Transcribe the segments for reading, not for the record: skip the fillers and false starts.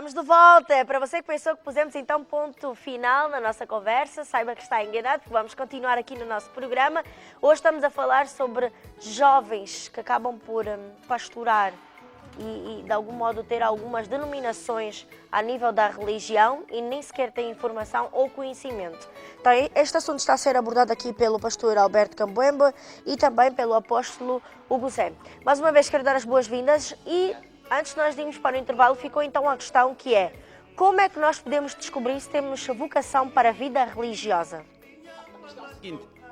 Estamos de volta. Para você que pensou que pusemos então ponto final na nossa conversa, saiba que está enganado, porque vamos continuar aqui no nosso programa. Hoje estamos a falar sobre jovens que acabam por pastorar e de algum modo ter algumas denominações a nível da religião e nem sequer têm informação ou conhecimento. Então, este assunto está a ser abordado aqui pelo pastor Alberto Cambuembe e também pelo apóstolo Hugo Zé. Mais uma vez quero dar as boas-vindas e antes de nós irmos para o intervalo, ficou então a questão que é: como é que nós podemos descobrir se temos vocação para a vida religiosa?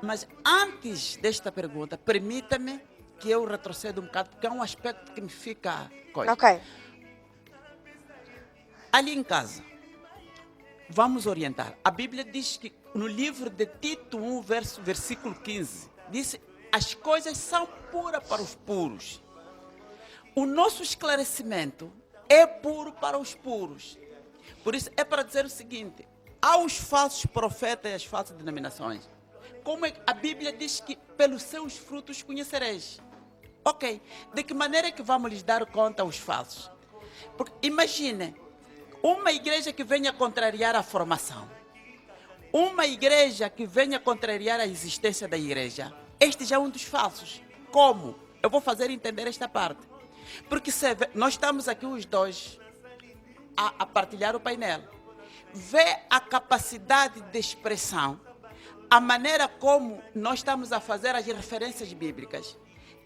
Mas antes desta pergunta, permita-me que eu retroceda um bocado, porque é um aspecto que me fica coisa. Ok. Ali em casa, vamos orientar. A Bíblia diz que no livro de Tito 1, versículo 15, diz: as coisas são puras para os puros. O nosso esclarecimento é puro para os puros. Por isso, é para dizer o seguinte: aos falsos profetas e às falsas denominações, como é que a Bíblia diz que pelos seus frutos conhecereis. Ok, de que maneira é que vamos lhes dar conta aos falsos? Porque imagine, uma igreja que venha contrariar a formação, uma igreja que venha contrariar a existência da igreja, este já é um dos falsos. Como? Eu vou fazer entender esta parte. Porque nós estamos aqui os dois a partilhar o painel. Vê a capacidade de expressão, a maneira como nós estamos a fazer as referências bíblicas.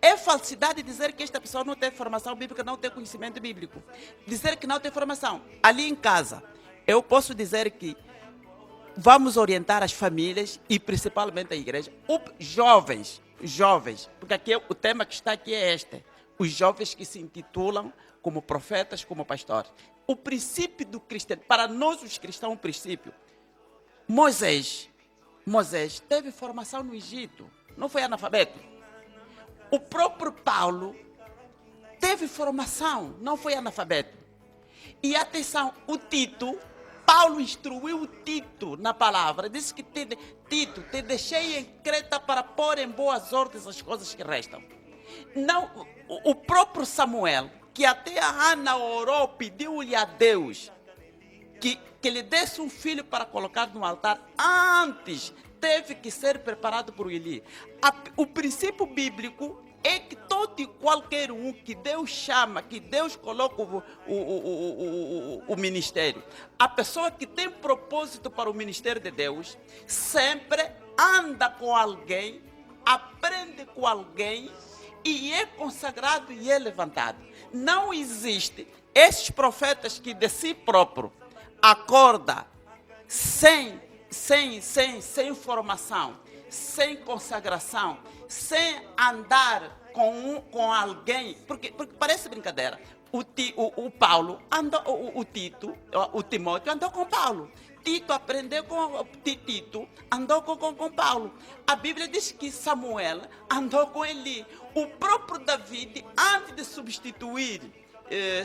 É falsidade dizer que esta pessoa não tem formação bíblica, não tem conhecimento bíblico. Dizer que não tem formação. Ali em casa, eu posso dizer que vamos orientar as famílias e principalmente a igreja, jovens, porque aqui o tema que está aqui é este. Os jovens que se intitulam como profetas, como pastores. O princípio do cristianismo, para nós os cristãos, o princípio. Moisés teve formação no Egito, não foi analfabeto. O próprio Paulo teve formação, não foi analfabeto. E atenção, o Tito, Paulo instruiu o Tito na palavra, disse que Tito, te deixei em Creta para pôr em boas ordens as coisas que restam. Não, o próprio Samuel, que até a Ana orou, pediu-lhe a Deus que lhe desse um filho para colocar no altar, antes teve que ser preparado por Eli. O princípio bíblico é que todo e qualquer um que Deus chama, que Deus coloca o ministério, a pessoa que tem propósito para o ministério de Deus, sempre anda com alguém, aprende com alguém, e é consagrado e é levantado. Não existe esses profetas que de si próprio acorda sem formação, sem consagração, sem andar com alguém, porque parece brincadeira. O Paulo andou, o Timóteo andou com Paulo. Tito aprendeu com Tito, andou com Paulo. A Bíblia diz que Samuel andou com Eli. O próprio David, antes de substituir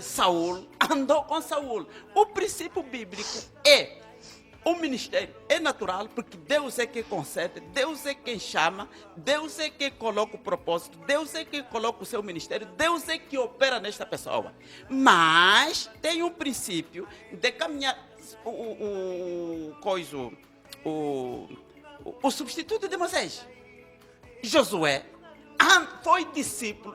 Saul, andou com Saul. O princípio bíblico é: o ministério é natural, porque Deus é quem concede, Deus é quem chama, Deus é quem coloca o propósito, Deus é quem coloca o seu ministério, Deus é que opera nesta pessoa. Mas tem um princípio de caminhar. O substituto de Moisés, Josué, foi discípulo.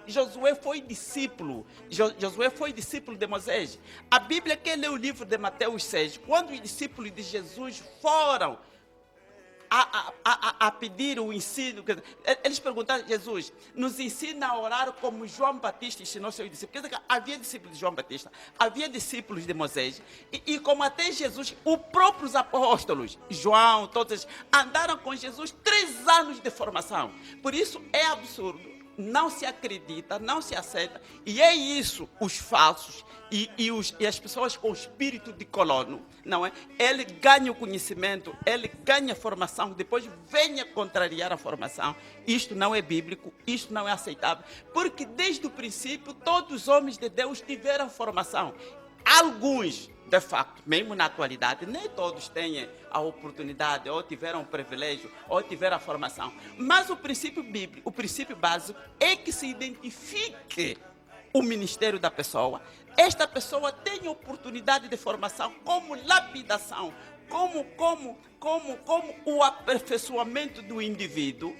Josué foi discípulo de Moisés. A Bíblia, quem lê o livro de Mateus 6, quando os discípulos de Jesus foram a pedir o ensino, eles perguntaram a Jesus: nos ensina a orar como João Batista ensinou seus discípulos. Quer dizer, havia discípulos de João Batista, havia discípulos de Moisés, e como até Jesus, os próprios apóstolos, João, todos eles, andaram com Jesus 3 anos de formação. Por isso é absurdo, não se acredita, não se aceita, e é isso os falsos e as pessoas com espírito de colono, não é? Ele ganha o conhecimento, ele ganha a formação, depois venha contrariar a formação. Isto não é bíblico, isto não é aceitável, porque desde o princípio todos os homens de Deus tiveram formação. Alguns, de facto, mesmo na atualidade, nem todos têm a oportunidade, ou tiveram o privilégio, ou tiveram a formação. Mas o princípio bíblico, o princípio básico é que se identifique o ministério da pessoa, esta pessoa tem oportunidade de formação como lapidação, como o aperfeiçoamento do indivíduo,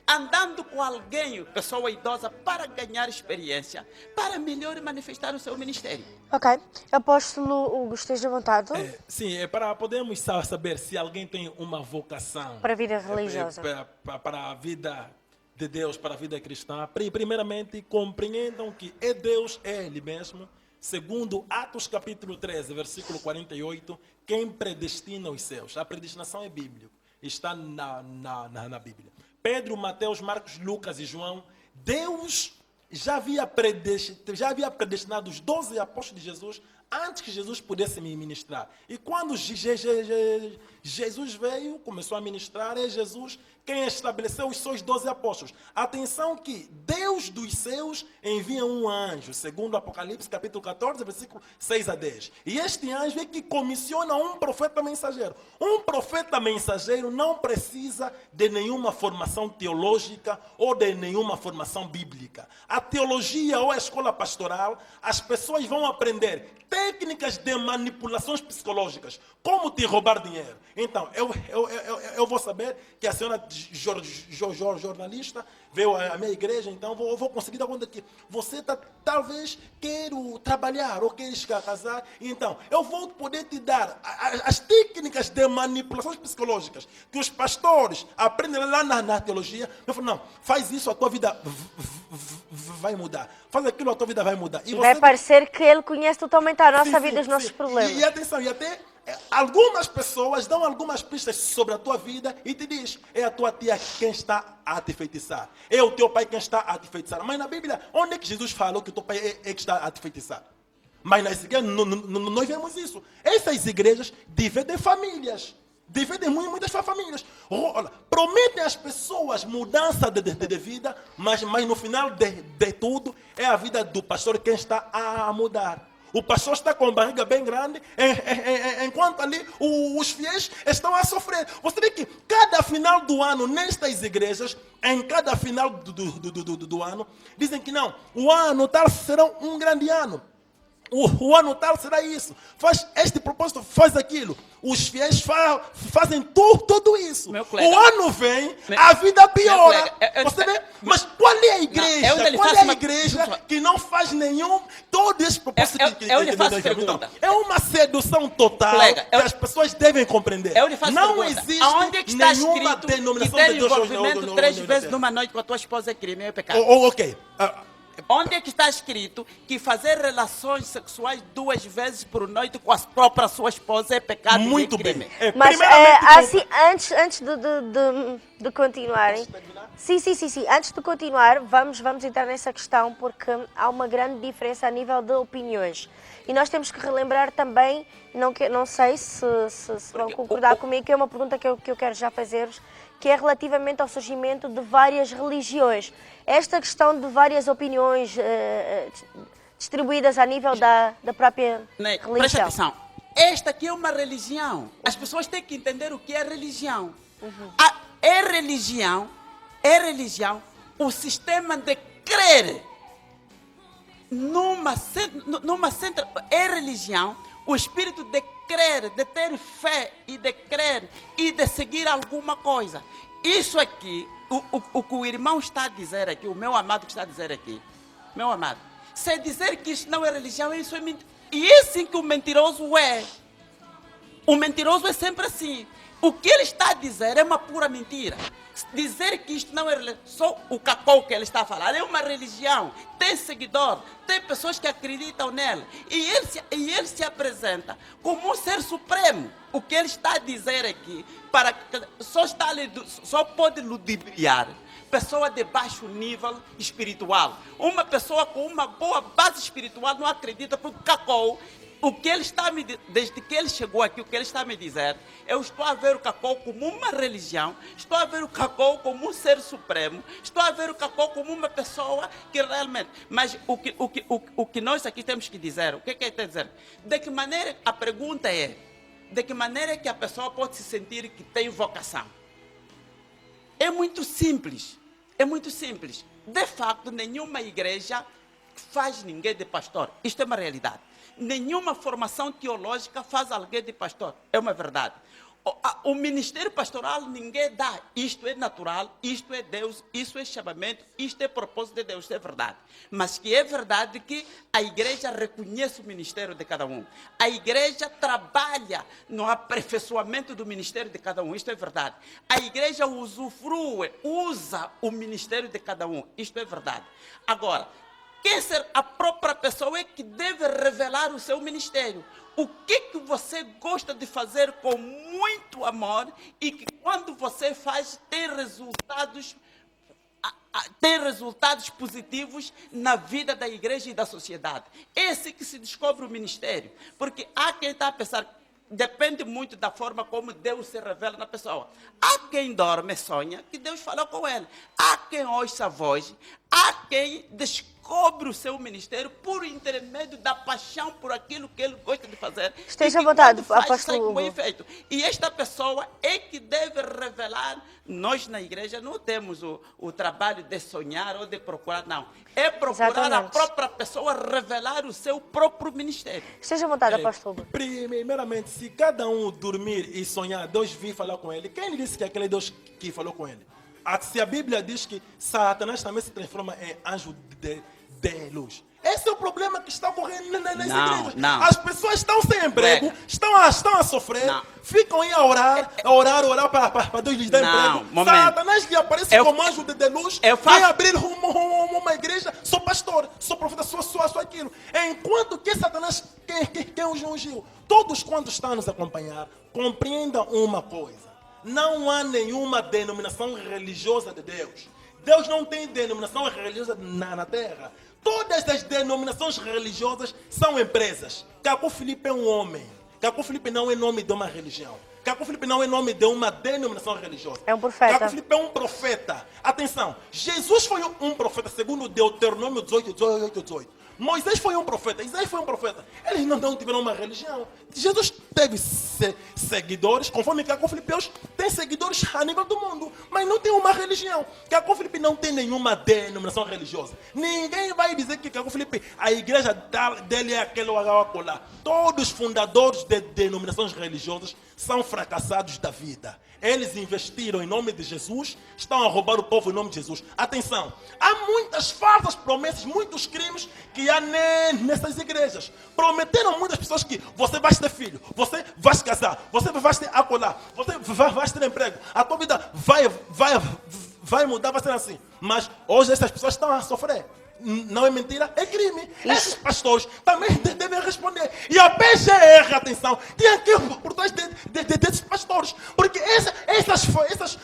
andando com alguém, pessoa idosa, para ganhar experiência, para melhor manifestar o seu ministério. Ok. Apóstolo Hugo, esteja à vontade. Sim, é para podermos saber se alguém tem uma vocação Para a vida religiosa. para a vida de Deus, para a vida cristã. Primeiramente, compreendam que Deus é Ele mesmo. Segundo Atos capítulo 13, versículo 48, quem predestina os céus. A predestinação é bíblica, está na Bíblia. Pedro, Mateus, Marcos, Lucas e João, Deus já havia predestinado os 12 apóstolos de Jesus antes que Jesus pudesse me ministrar. E quando Jesus veio, começou a ministrar, é Jesus quem estabeleceu os seus 12 apóstolos. Atenção que Deus dos céus envia um anjo, segundo Apocalipse capítulo 14, versículo 6 a 10. E este anjo é que comissiona um profeta mensageiro. Um profeta mensageiro não precisa de nenhuma formação teológica ou de nenhuma formação bíblica. A teologia ou a escola pastoral, as pessoas vão aprender técnicas de manipulações psicológicas, como te roubar dinheiro. Então, eu vou saber que a senhora jornalista veio à minha igreja, então eu vou conseguir dar conta que você talvez queira trabalhar ou queira casar, então eu vou poder te dar as técnicas de manipulações psicológicas que os pastores aprendem lá na teologia. Eu falo, não, faz isso, a tua vida vai mudar. Faz aquilo, a tua vida vai mudar. E vai parecer que ele conhece totalmente a nossa vida e os nossos problemas. E atenção, e até algumas pessoas dão algumas pistas sobre a tua vida e te diz, é a tua tia quem está a te feitiçar. É o teu pai quem está a te feitiçar. Mas na Bíblia, onde é que Jesus falou que o teu pai é que está a te feitiçar? Mas nas igrejas, nós vemos isso. Essas igrejas dividem famílias. Dividem muitas famílias. Olha, prometem às pessoas mudança de vida, mas no final de tudo, é a vida do pastor quem está a mudar. O pastor está com a barriga bem grande, enquanto ali os fiéis estão a sofrer. Você vê que cada final do ano, nestas igrejas, em cada final do ano, dizem que não, o ano tal será um grande ano. O ano tal será isso. Faz este propósito, faz aquilo. Os fiéis fazem tudo isso. Colega, o ano vem, a vida piora. Colega, você vê? Mas qual é a igreja? Não, qual é a igreja que não faz nenhum todo esse propósito eu lhe faço pergunta. É uma sedução total, colega, que as pessoas devem compreender. Eu lhe faço não pergunta. existe Aonde é que está nenhuma escrito denominação que ter de Deus. envolvimento 3 vezes numa noite com a tua esposa é crime, é pecado? Ok. Onde é que está escrito que fazer relações sexuais 2 vezes por noite com a própria sua esposa é pecado? Muito e crime? bem. Mas assim, antes de continuarem, sim, antes de continuar, vamos entrar nessa questão porque há uma grande diferença a nível de opiniões. E nós temos que relembrar também, não sei se vão concordar comigo, que é uma pergunta que eu quero já fazer-vos, que é relativamente ao surgimento de várias religiões. Esta questão de várias opiniões distribuídas a nível da própria religião. Presta atenção. Esta aqui é uma religião. As pessoas têm que entender o que é religião. É religião o sistema de crer é religião o espírito de crer, de ter fé e de crer e de seguir alguma coisa. Isso aqui, o que o irmão está a dizer aqui, o meu amado que está a dizer aqui, meu amado, se dizer que isso não é religião, isso é mentira. E é assim que o mentiroso é. O mentiroso é sempre assim. O que ele está a dizer é uma pura mentira. Dizer que isto não é religião, só o cacau que ele está a falar, é uma religião, tem seguidor, tem pessoas que acreditam nele. E ele se apresenta como um ser supremo. O que ele está a dizer aqui, só pode ludibriar pessoa de baixo nível espiritual. Uma pessoa com uma boa base espiritual não acredita, porque cacau, o que ele está me desde que ele chegou aqui, o que ele está a me dizer, eu estou a ver o cacau como uma religião, estou a ver o cacau como um ser supremo, estou a ver o cacau como uma pessoa que realmente... Mas o que nós aqui temos que dizer, o que é que ele está dizendo? De que maneira, a pergunta é, de que maneira que a pessoa pode se sentir que tem vocação? É muito simples, é muito simples. De facto, nenhuma igreja faz ninguém de pastor. Isto é uma realidade. Nenhuma formação teológica faz alguém de pastor. É uma verdade. O ministério pastoral ninguém dá. Isto é natural, isto é Deus, isso é chamamento, isto é propósito de Deus, é verdade. Mas que é verdade que a igreja reconhece o ministério de cada um. A igreja trabalha no aperfeiçoamento do ministério de cada um, isto é verdade. A igreja usufrue, usa o ministério de cada um, isto é verdade. Agora, quem ser a própria pessoa é que deve revelar o seu ministério. O que você gosta de fazer com muito amor e que quando você faz tem resultados positivos na vida da igreja e da sociedade. Esse que se descobre o ministério. Porque há quem está a pensar, depende muito da forma como Deus se revela na pessoa. Há quem dorme e sonha que Deus falou com ele. Há quem ouça a voz. Há quem descobre o seu ministério por intermédio da paixão por aquilo que ele gosta de fazer. Esteja à vontade, faz, sai com apóstolo. bom efeito. E esta pessoa é que deve revelar. Nós na igreja não temos o trabalho de sonhar ou de procurar, não. É procurar a Exatamente. própria pessoa revelar o seu próprio ministério. Esteja à vontade, apóstolo. Primeiramente, se cada um dormir e sonhar, Deus vir falar com ele, quem lhe disse que aquele Deus que falou com ele? Se a Bíblia diz que Satanás também se transforma em anjo de luz. Esse é o problema que está ocorrendo nas igrejas. Não. As pessoas estão sem emprego, estão a sofrer, Não. ficam aí a orar para Deus lhes dar Não, emprego. momento. Satanás lhe aparece como anjo de luz, eu faço- vem abrir uma igreja, sou pastor, sou profeta, sou aquilo. Enquanto que Satanás quem os ungiu? Todos quantos estão a nos acompanhar, compreendam uma coisa. Não há nenhuma denominação religiosa de Deus. Deus não tem denominação religiosa na terra. Todas as denominações religiosas são empresas. Caco Filipe é um homem. Caco Filipe não é nome de uma religião. Caco Filipe não é nome de uma denominação religiosa. É um profeta. Caco Filipe é um profeta. Atenção, Jesus foi um profeta, segundo Deuteronômio 18. Moisés foi um profeta, Isaías foi um profeta. Eles não tiveram uma religião. Jesus teve seguidores, conforme Caco Filipe tem seguidores a nível do mundo, mas não tem uma religião. Caco Filipe não tem nenhuma denominação religiosa. Ninguém vai dizer que Caco Filipe, a igreja dele é aquele ou acolá. Todos os fundadores de denominações religiosas são fracassados da vida. Eles investiram em nome de Jesus, estão a roubar o povo em nome de Jesus. Atenção, há muitas falsas promessas, muitos crimes que há nessas igrejas. Prometeram muitas pessoas que você vai ter filho, você vai se casar, você vai ter acolá, você vai ter emprego, a tua vida vai mudar, vai ser assim. Mas hoje essas pessoas estão a sofrer. Não é mentira, é crime. Esses pastores também devem responder. E a PGR, atenção, tem aqui por trás desses pastores. Porque essas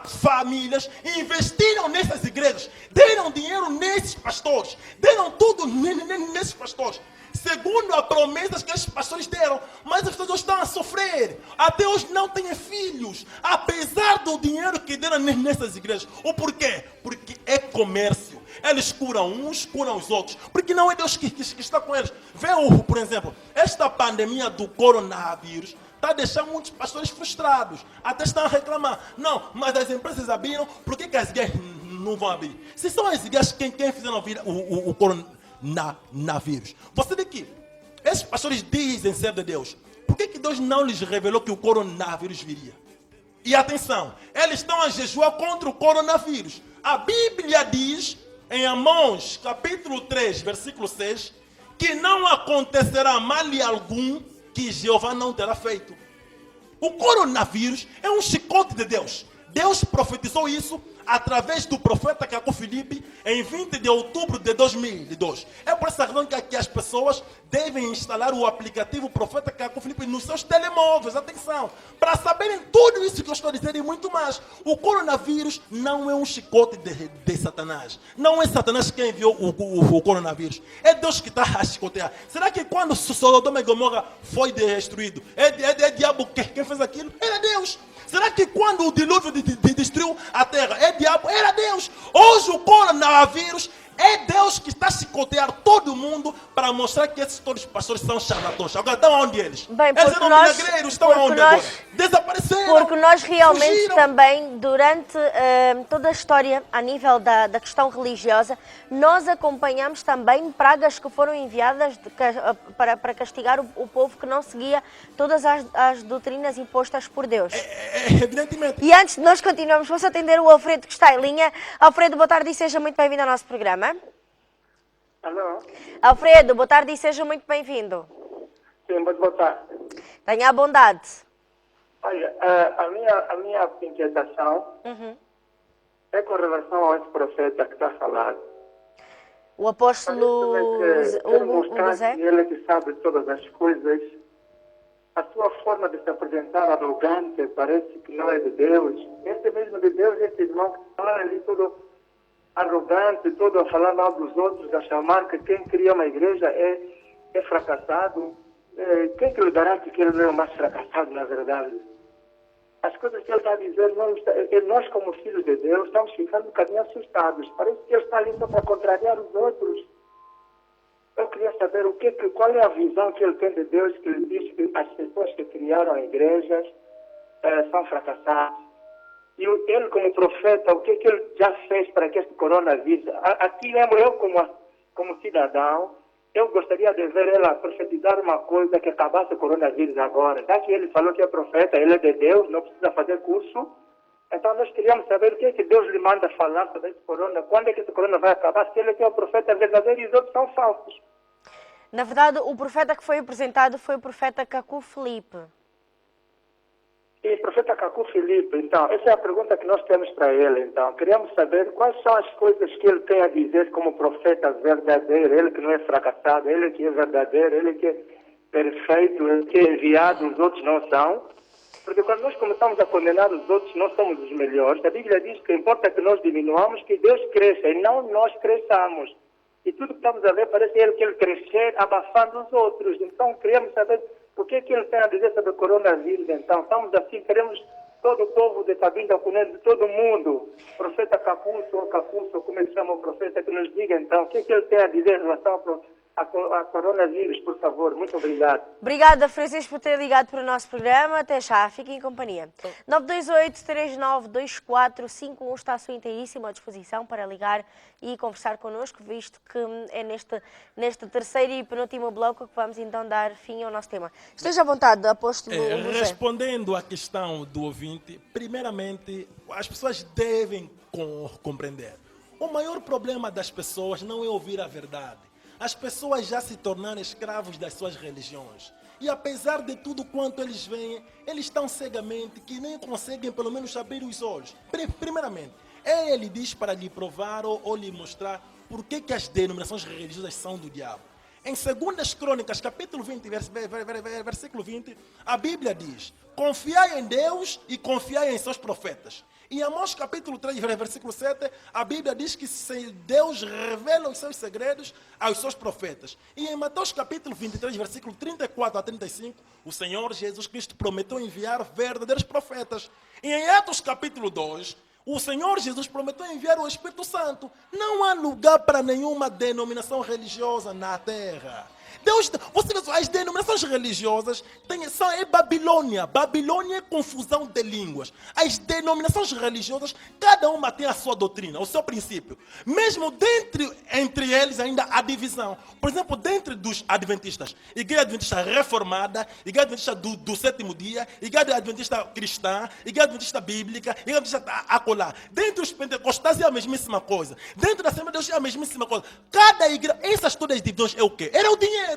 famílias investiram nessas igrejas, deram dinheiro nesses pastores, deram tudo nesses pastores. Segundo as promessas que esses pastores deram, mas as pessoas estão a sofrer. Até hoje não têm filhos, apesar do dinheiro que deram nessas igrejas. O porquê? Porque é comércio. Eles curam uns, curam os outros. Porque não é Deus que está com eles. Vê, por exemplo, esta pandemia do coronavírus está deixando muitos pastores frustrados. Até estão a reclamar. Não, mas as empresas abriram, por que as igrejas não vão abrir? Se são as igrejas quem fizeram abrir o coronavírus. Você vê que esses pastores dizem ser de Deus. Por que Deus não lhes revelou que o coronavírus viria? E atenção, eles estão a jejuar contra o coronavírus. A Bíblia diz, em Amós, capítulo 3, versículo 6, que não acontecerá mal algum que Jeová não terá feito. O coronavírus é um chicote de Deus. Deus profetizou isso através do profeta Caco Filipe em 20 de outubro de 2002. É por essa razão que aqui as pessoas devem instalar o aplicativo Profeta Caco Filipe nos seus telemóveis. Atenção, para saberem tudo isso que eu estou dizendo e muito mais. O coronavírus não é um chicote de Satanás. Não é Satanás quem enviou o coronavírus. É Deus que está a chicotear. Será que quando Sodoma e Gomorra foi destruído, é diabo quem fez aquilo? Era Deus. Será que quando o dilúvio destruiu a terra, é diabo? Era Deus. Hoje o coronavírus É Deus que está a chicotear todo mundo para mostrar que esses todos os pastores são charlatões. Agora estão onde eles? Bem, Eles porque eram nós- milagreiros, estão porque onde nós- agora? Desapareceram. Porque nós realmente fugiram. também, durante toda a história, a nível da questão religiosa, nós acompanhamos também pragas que foram enviadas para castigar o povo que não seguia todas as doutrinas impostas por Deus. Evidentemente. E antes de nós continuarmos, vamos atender o Alfredo que está em linha. Alfredo, boa tarde e seja muito bem-vindo ao nosso programa. Alô? Alfredo, boa tarde e seja muito bem-vindo. Sim, muito boa tarde. Tenha a bondade. Olha, a minha inquietação é com relação a esse profeta que está a falar. O apóstolo Parece que quer Hugo mostrar Zé. que ele que sabe todas as coisas. A sua forma de se apresentar arrogante parece que não é de Deus. Esse mesmo de Deus, esse irmão que fala ali todo arrogante, todo a falar mal dos outros, a chamar que quem cria uma igreja é fracassado. Quem que lhe garante que ele não é o mais fracassado, na verdade? As coisas que ele está a dizer, nós como filhos de Deus estamos ficando um bocadinho assustados. Parece que ele está ali só para contrariar os outros. Eu queria saber qual é a visão que ele tem de Deus, que ele diz que as pessoas que criaram igrejas são fracassadas. E ele, como profeta, o que ele já fez para que este coronavírus... Aqui mesmo, eu como cidadão, eu gostaria de ver ela profetizar uma coisa que acabasse o coronavírus agora. Já que ele falou que é profeta, ele é de Deus, não precisa fazer curso. Então nós queríamos saber o que Deus lhe manda falar sobre esse corona, quando é que esse corona vai acabar, se ele é o profeta verdadeiro e os outros são falsos. Na verdade, o profeta que foi apresentado foi o profeta Cacu Felipe. E profeta Cacu Felipe, então, essa é a pergunta que nós temos para ele, então. Queríamos saber quais são as coisas que ele tem a dizer como profeta verdadeiro, ele que não é fracassado, ele que é verdadeiro, ele que é perfeito, ele que é enviado, os outros não são. Porque quando nós começamos a condenar os outros, nós somos os melhores. A Bíblia diz que importa que nós diminuamos, que Deus cresça, e não nós cresçamos. E tudo que estamos a ver parece que ele crescer abafando os outros. Então, queríamos saber o que ele tem a dizer sobre o coronavírus. Então, estamos assim, queremos todo o povo de Cabinda Cunene, de todo mundo. Profeta Capuço, como ele chama o profeta, que nos diga então, o que ele tem a dizer em relação a coronavírus, por favor. Muito obrigado. Obrigada, Francisco, por ter ligado para o nosso programa. Até já, fiquem em companhia. 928-392451 está à sua inteiríssima disposição para ligar e conversar connosco, visto que é neste terceiro e penúltimo bloco que vamos então dar fim ao nosso tema. Esteja à vontade, apóstolo José. Respondendo à questão do ouvinte, primeiramente, as pessoas devem compreender. O maior problema das pessoas não é ouvir a verdade. As pessoas já se tornaram escravos das suas religiões. E apesar de tudo quanto eles veem, eles estão cegamente que nem conseguem pelo menos abrir os olhos. Primeiramente, ele diz para lhe provar ou lhe mostrar por que as denominações religiosas são do diabo. Em 2 Crônicas, capítulo 20, versículo 20, a Bíblia diz: confiai em Deus e confiai em seus profetas. Em Amós capítulo 3, versículo 7, a Bíblia diz que Deus revela os seus segredos aos seus profetas. E em Mateus capítulo 23, versículo 34 a 35, o Senhor Jesus Cristo prometeu enviar verdadeiros profetas. E em Atos capítulo 2, o Senhor Jesus prometeu enviar o Espírito Santo. Não há lugar para nenhuma denominação religiosa na terra. Deus, você vê, as denominações religiosas é Babilônia. Babilônia é confusão de línguas. As denominações religiosas, cada uma tem a sua doutrina, o seu princípio. Mesmo entre eles ainda há divisão. Por exemplo, dentro dos adventistas, Igreja Adventista Reformada, Igreja Adventista do Sétimo Dia, Igreja Adventista Cristã, Igreja Adventista Bíblica, Igreja Adventista Acolá. Dentro dos pentecostais é a mesmíssima coisa. Dentro da Assembleia de Deus é a mesmíssima coisa. Cada igreja, essas todas as divisões é o quê? Era o dinheiro.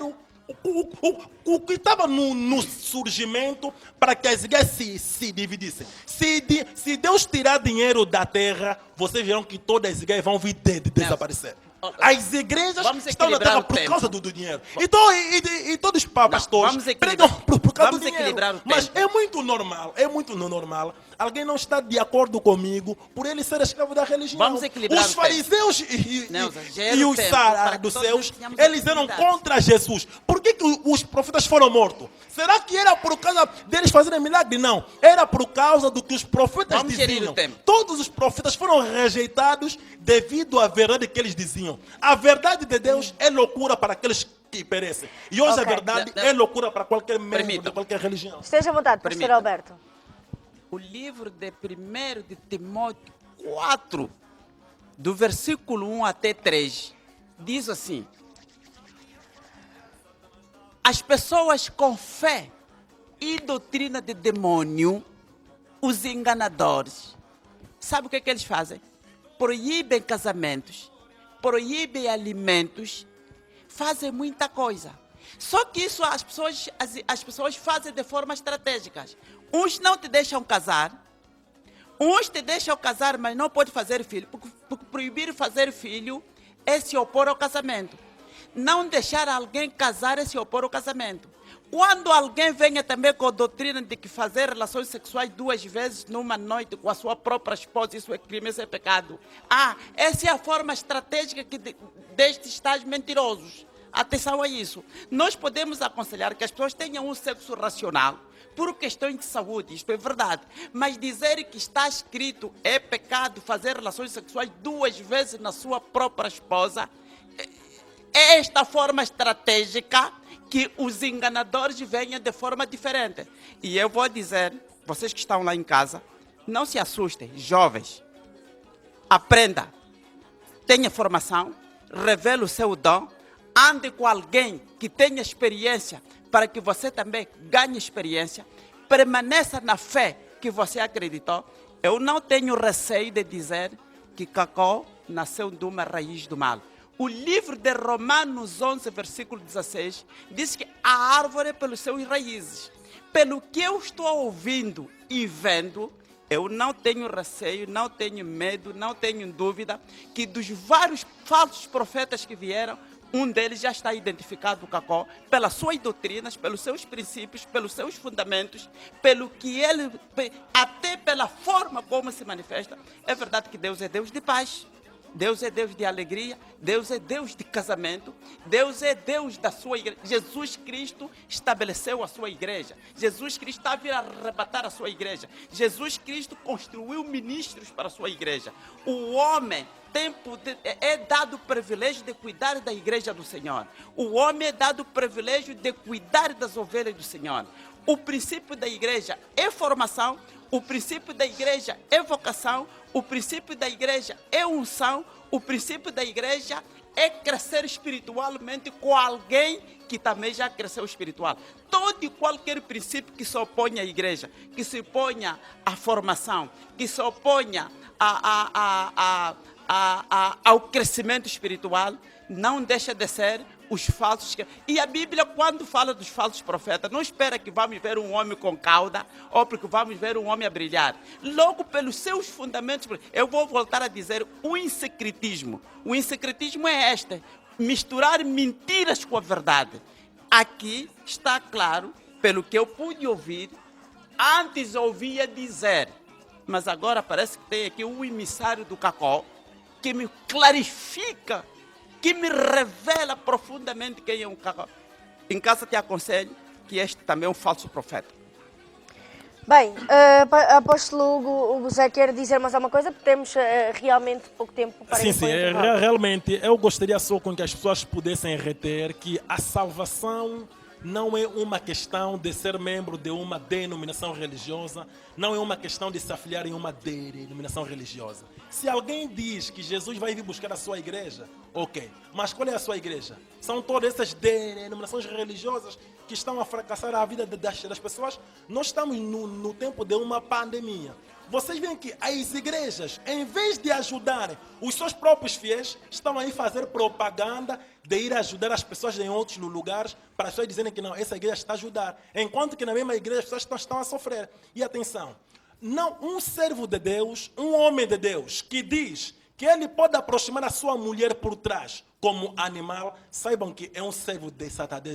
O que estava no surgimento para que as igrejas se dividissem. Se Deus tirar dinheiro da terra, vocês verão que todas as igrejas vão vir desaparecer. As igrejas estão na terra por causa do dinheiro. Então, e todos os pastores pregam por causa do dinheiro. Mas é muito normal alguém não está de acordo comigo por ele ser escravo da religião. Vamos equilibrar Os o tempo. fariseus Neuza, e gera o os tempo para que saduceus, todos tenhamos eles eram oportunidade. contra Jesus. Por que os profetas foram mortos? Será que era por causa deles fazerem milagre? Não. Era por causa do que os profetas Vamos gerir diziam. o tempo. Todos os profetas foram rejeitados devido à verdade que eles diziam. A verdade de Deus é loucura para aqueles que perecem. E hoje Ok. a verdade Não. é loucura para qualquer membro Permita. de qualquer religião. Esteja à vontade, pastor Permita. Alberto. O livro de 1 de Timóteo 4, do versículo 1 até 3, diz assim: as pessoas com fé e doutrina de demônio, os enganadores, sabe o que eles fazem? Proíbem casamentos, proíbem alimentos, fazem muita coisa. Só que isso as pessoas fazem de forma estratégica. Uns não te deixam casar, uns te deixam casar, mas não pode fazer filho, porque proibir fazer filho é se opor ao casamento. Não deixar alguém casar é se opor ao casamento. Quando alguém venha também com a doutrina de que fazer relações sexuais 2 vezes numa noite com a sua própria esposa, isso é crime, isso é pecado. Essa é a forma estratégica destes tais mentirosos. Atenção a isso. Nós podemos aconselhar que as pessoas tenham um sexo racional por questões de saúde, isto é verdade. Mas dizer que está escrito é pecado fazer relações sexuais 2 vezes na sua própria esposa, é esta forma estratégica que os enganadores venham de forma diferente. E eu vou dizer, vocês que estão lá em casa, não se assustem, jovens. Aprenda, tenha formação, revele o seu dom, ande com alguém que tenha experiência para que você também ganhe experiência, permaneça na fé que você acreditou. Eu não tenho receio de dizer que Cacó nasceu de uma raiz do mal. O livro de Romanos 11, versículo 16, diz que a árvore é pelos seus raízes. Pelo que eu estou ouvindo e vendo, eu não tenho receio, não tenho medo, não tenho dúvida que dos vários falsos profetas que vieram, um deles já está identificado, o Cacó, pelas suas doutrinas, pelos seus princípios, pelos seus fundamentos, pelo que ele, até pela forma como se manifesta. É verdade que Deus é Deus de paz. Deus é Deus de alegria, Deus é Deus de casamento, Deus é Deus da sua igreja. Jesus Cristo estabeleceu a sua igreja. Jesus Cristo está a vir arrebatar a sua igreja. Jesus Cristo construiu ministros para a sua igreja. O homem é dado o privilégio de cuidar da igreja do Senhor. O homem é dado o privilégio de cuidar das ovelhas do Senhor. O princípio da igreja é formação, o princípio da igreja é vocação, o princípio da igreja é unção, o princípio da igreja é crescer espiritualmente com alguém que também já cresceu espiritual. Todo e qualquer princípio que se oponha à igreja, que se oponha à formação, que se oponha ao crescimento espiritual, não deixa de ser os falsos. E a Bíblia, quando fala dos falsos profetas, não espera que vamos ver um homem com cauda ou porque vamos ver um homem a brilhar. Logo pelos seus fundamentos, eu vou voltar a dizer o insecretismo. O insecretismo é este: misturar mentiras com a verdade. Aqui está claro, pelo que eu pude ouvir, antes ouvia dizer, mas agora parece que tem aqui um emissário do Cacó que me clarifica, que me revela profundamente quem é um Cacó. Em casa te aconselho que este também é um falso profeta. Bem, apóstolo Hugo José quer dizer mais alguma coisa, porque temos realmente pouco tempo para Sim, isso. realmente eu gostaria só com que as pessoas pudessem reter que a salvação não é uma questão de ser membro de uma denominação religiosa, não é uma questão de se afiliar em uma denominação religiosa. Se alguém diz que Jesus vai vir buscar a sua igreja, ok, mas qual é a sua igreja? São todas essas denominações religiosas que estão a fracassar a vida das pessoas. Nós estamos no tempo de uma pandemia. Vocês veem que as igrejas, em vez de ajudarem os seus próprios fiéis, estão aí fazer propaganda de ir ajudar as pessoas em outros lugares, para as pessoas dizerem que não, essa igreja está a ajudar. Enquanto que na mesma igreja as pessoas estão a sofrer. E atenção, não um servo de Deus, um homem de Deus, que diz que ele pode aproximar a sua mulher por trás como animal, saibam que é um servo de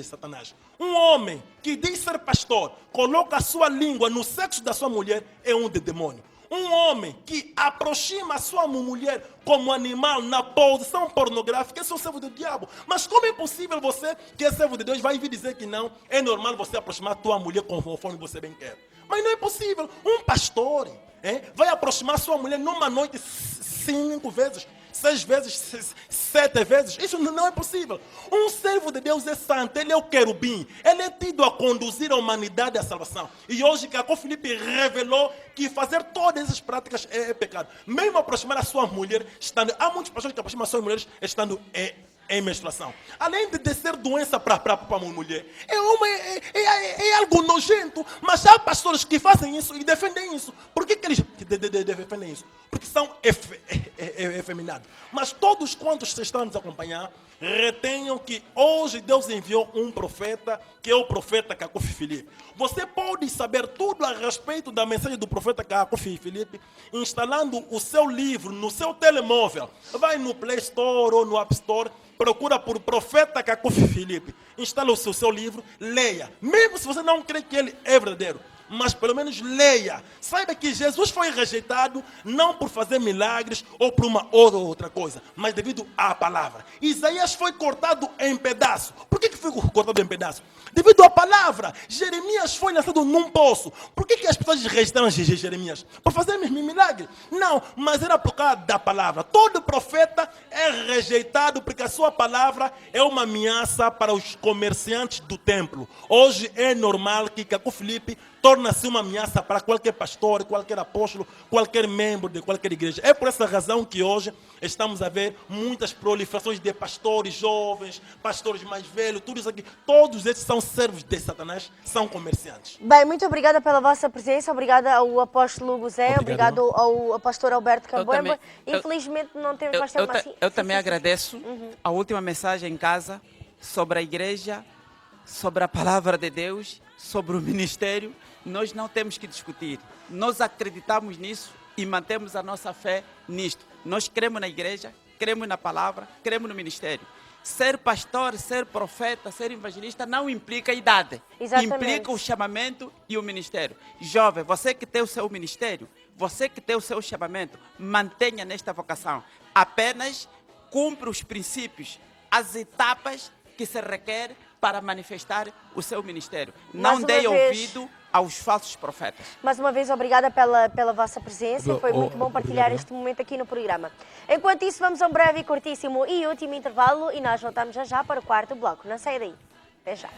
Satanás. Um homem que diz ser pastor, coloca a sua língua no sexo da sua mulher, é um demônio. Um homem que aproxima a sua mulher como animal na posição pornográfica, esse é um servo do diabo. Mas como é possível você, que é servo de Deus, vai vir dizer que não, é normal você aproximar a tua mulher conforme você bem quer? Mas não é possível. Um pastor vai aproximar a sua mulher numa noite 5 vezes, 6 vezes, 7 vezes. Isso não é possível. Um servo de Deus é santo, ele é o querubim. Ele é tido a conduzir a humanidade à salvação. E hoje Cacó Filipe revelou que fazer todas essas práticas é pecado. Mesmo aproximar a sua mulher, há muitas pessoas que aproximam as suas mulheres estando em menstruação. Além de ser doença para a mulher, é algo nojento. Mas há pastores que fazem isso e defendem isso. Por que eles defendem isso? Porque são efeminados. Mas todos quantos estão nos acompanhar, retenham que hoje Deus enviou um profeta, que é o profeta Cacó Filipe. Você pode saber tudo a respeito da mensagem do profeta Cacó Filipe, instalando o seu livro no seu telemóvel. Vai no Play Store ou no App Store, procura por profeta Cacó Filipe, instala o seu livro, leia. Mesmo se você não crê que ele é verdadeiro, mas pelo menos leia. Saiba que Jesus foi rejeitado não por fazer milagres ou por uma outra coisa, mas devido à palavra. Isaías foi cortado em pedaços. Por que foi cortado em pedaços? Devido à palavra. Jeremias foi lançado num poço. Por que as pessoas rejeitaram Jeremias? Por fazer milagres? Não, mas era por causa da palavra. Todo profeta é rejeitado porque a sua palavra é uma ameaça para os comerciantes do templo. Hoje é normal que Cacó Filipe torna-se uma ameaça para qualquer pastor, qualquer apóstolo, qualquer membro de qualquer igreja. É por essa razão que hoje estamos a ver muitas proliferações de pastores jovens, pastores mais velhos, tudo isso aqui. Todos esses são servos de Satanás, são comerciantes. Bem, muito obrigada pela vossa presença, obrigada ao apóstolo Hugo Zé, obrigado ao pastor Alberto Camboemba. Infelizmente não temos mais tempo assim. Eu também agradeço a última mensagem em casa sobre a igreja, sobre a palavra de Deus, sobre o ministério. Nós não temos que discutir. Nós acreditamos nisso e mantemos a nossa fé nisto. Nós cremos na igreja, cremos na palavra, cremos no ministério. Ser pastor, ser profeta, ser evangelista não implica idade. Exatamente. Implica o chamamento e o ministério. Jovem, você que tem o seu ministério, você que tem o seu chamamento, mantenha nesta vocação. Apenas cumpra os princípios, as etapas que se requer para manifestar o seu ministério. Não dê ouvido aos falsos profetas. Mais uma vez, obrigada pela vossa presença. Foi muito bom partilhar este momento aqui no programa. Enquanto isso, vamos a um breve, curtíssimo e último intervalo e nós voltamos já para o quarto bloco. Não saia daí. Até já.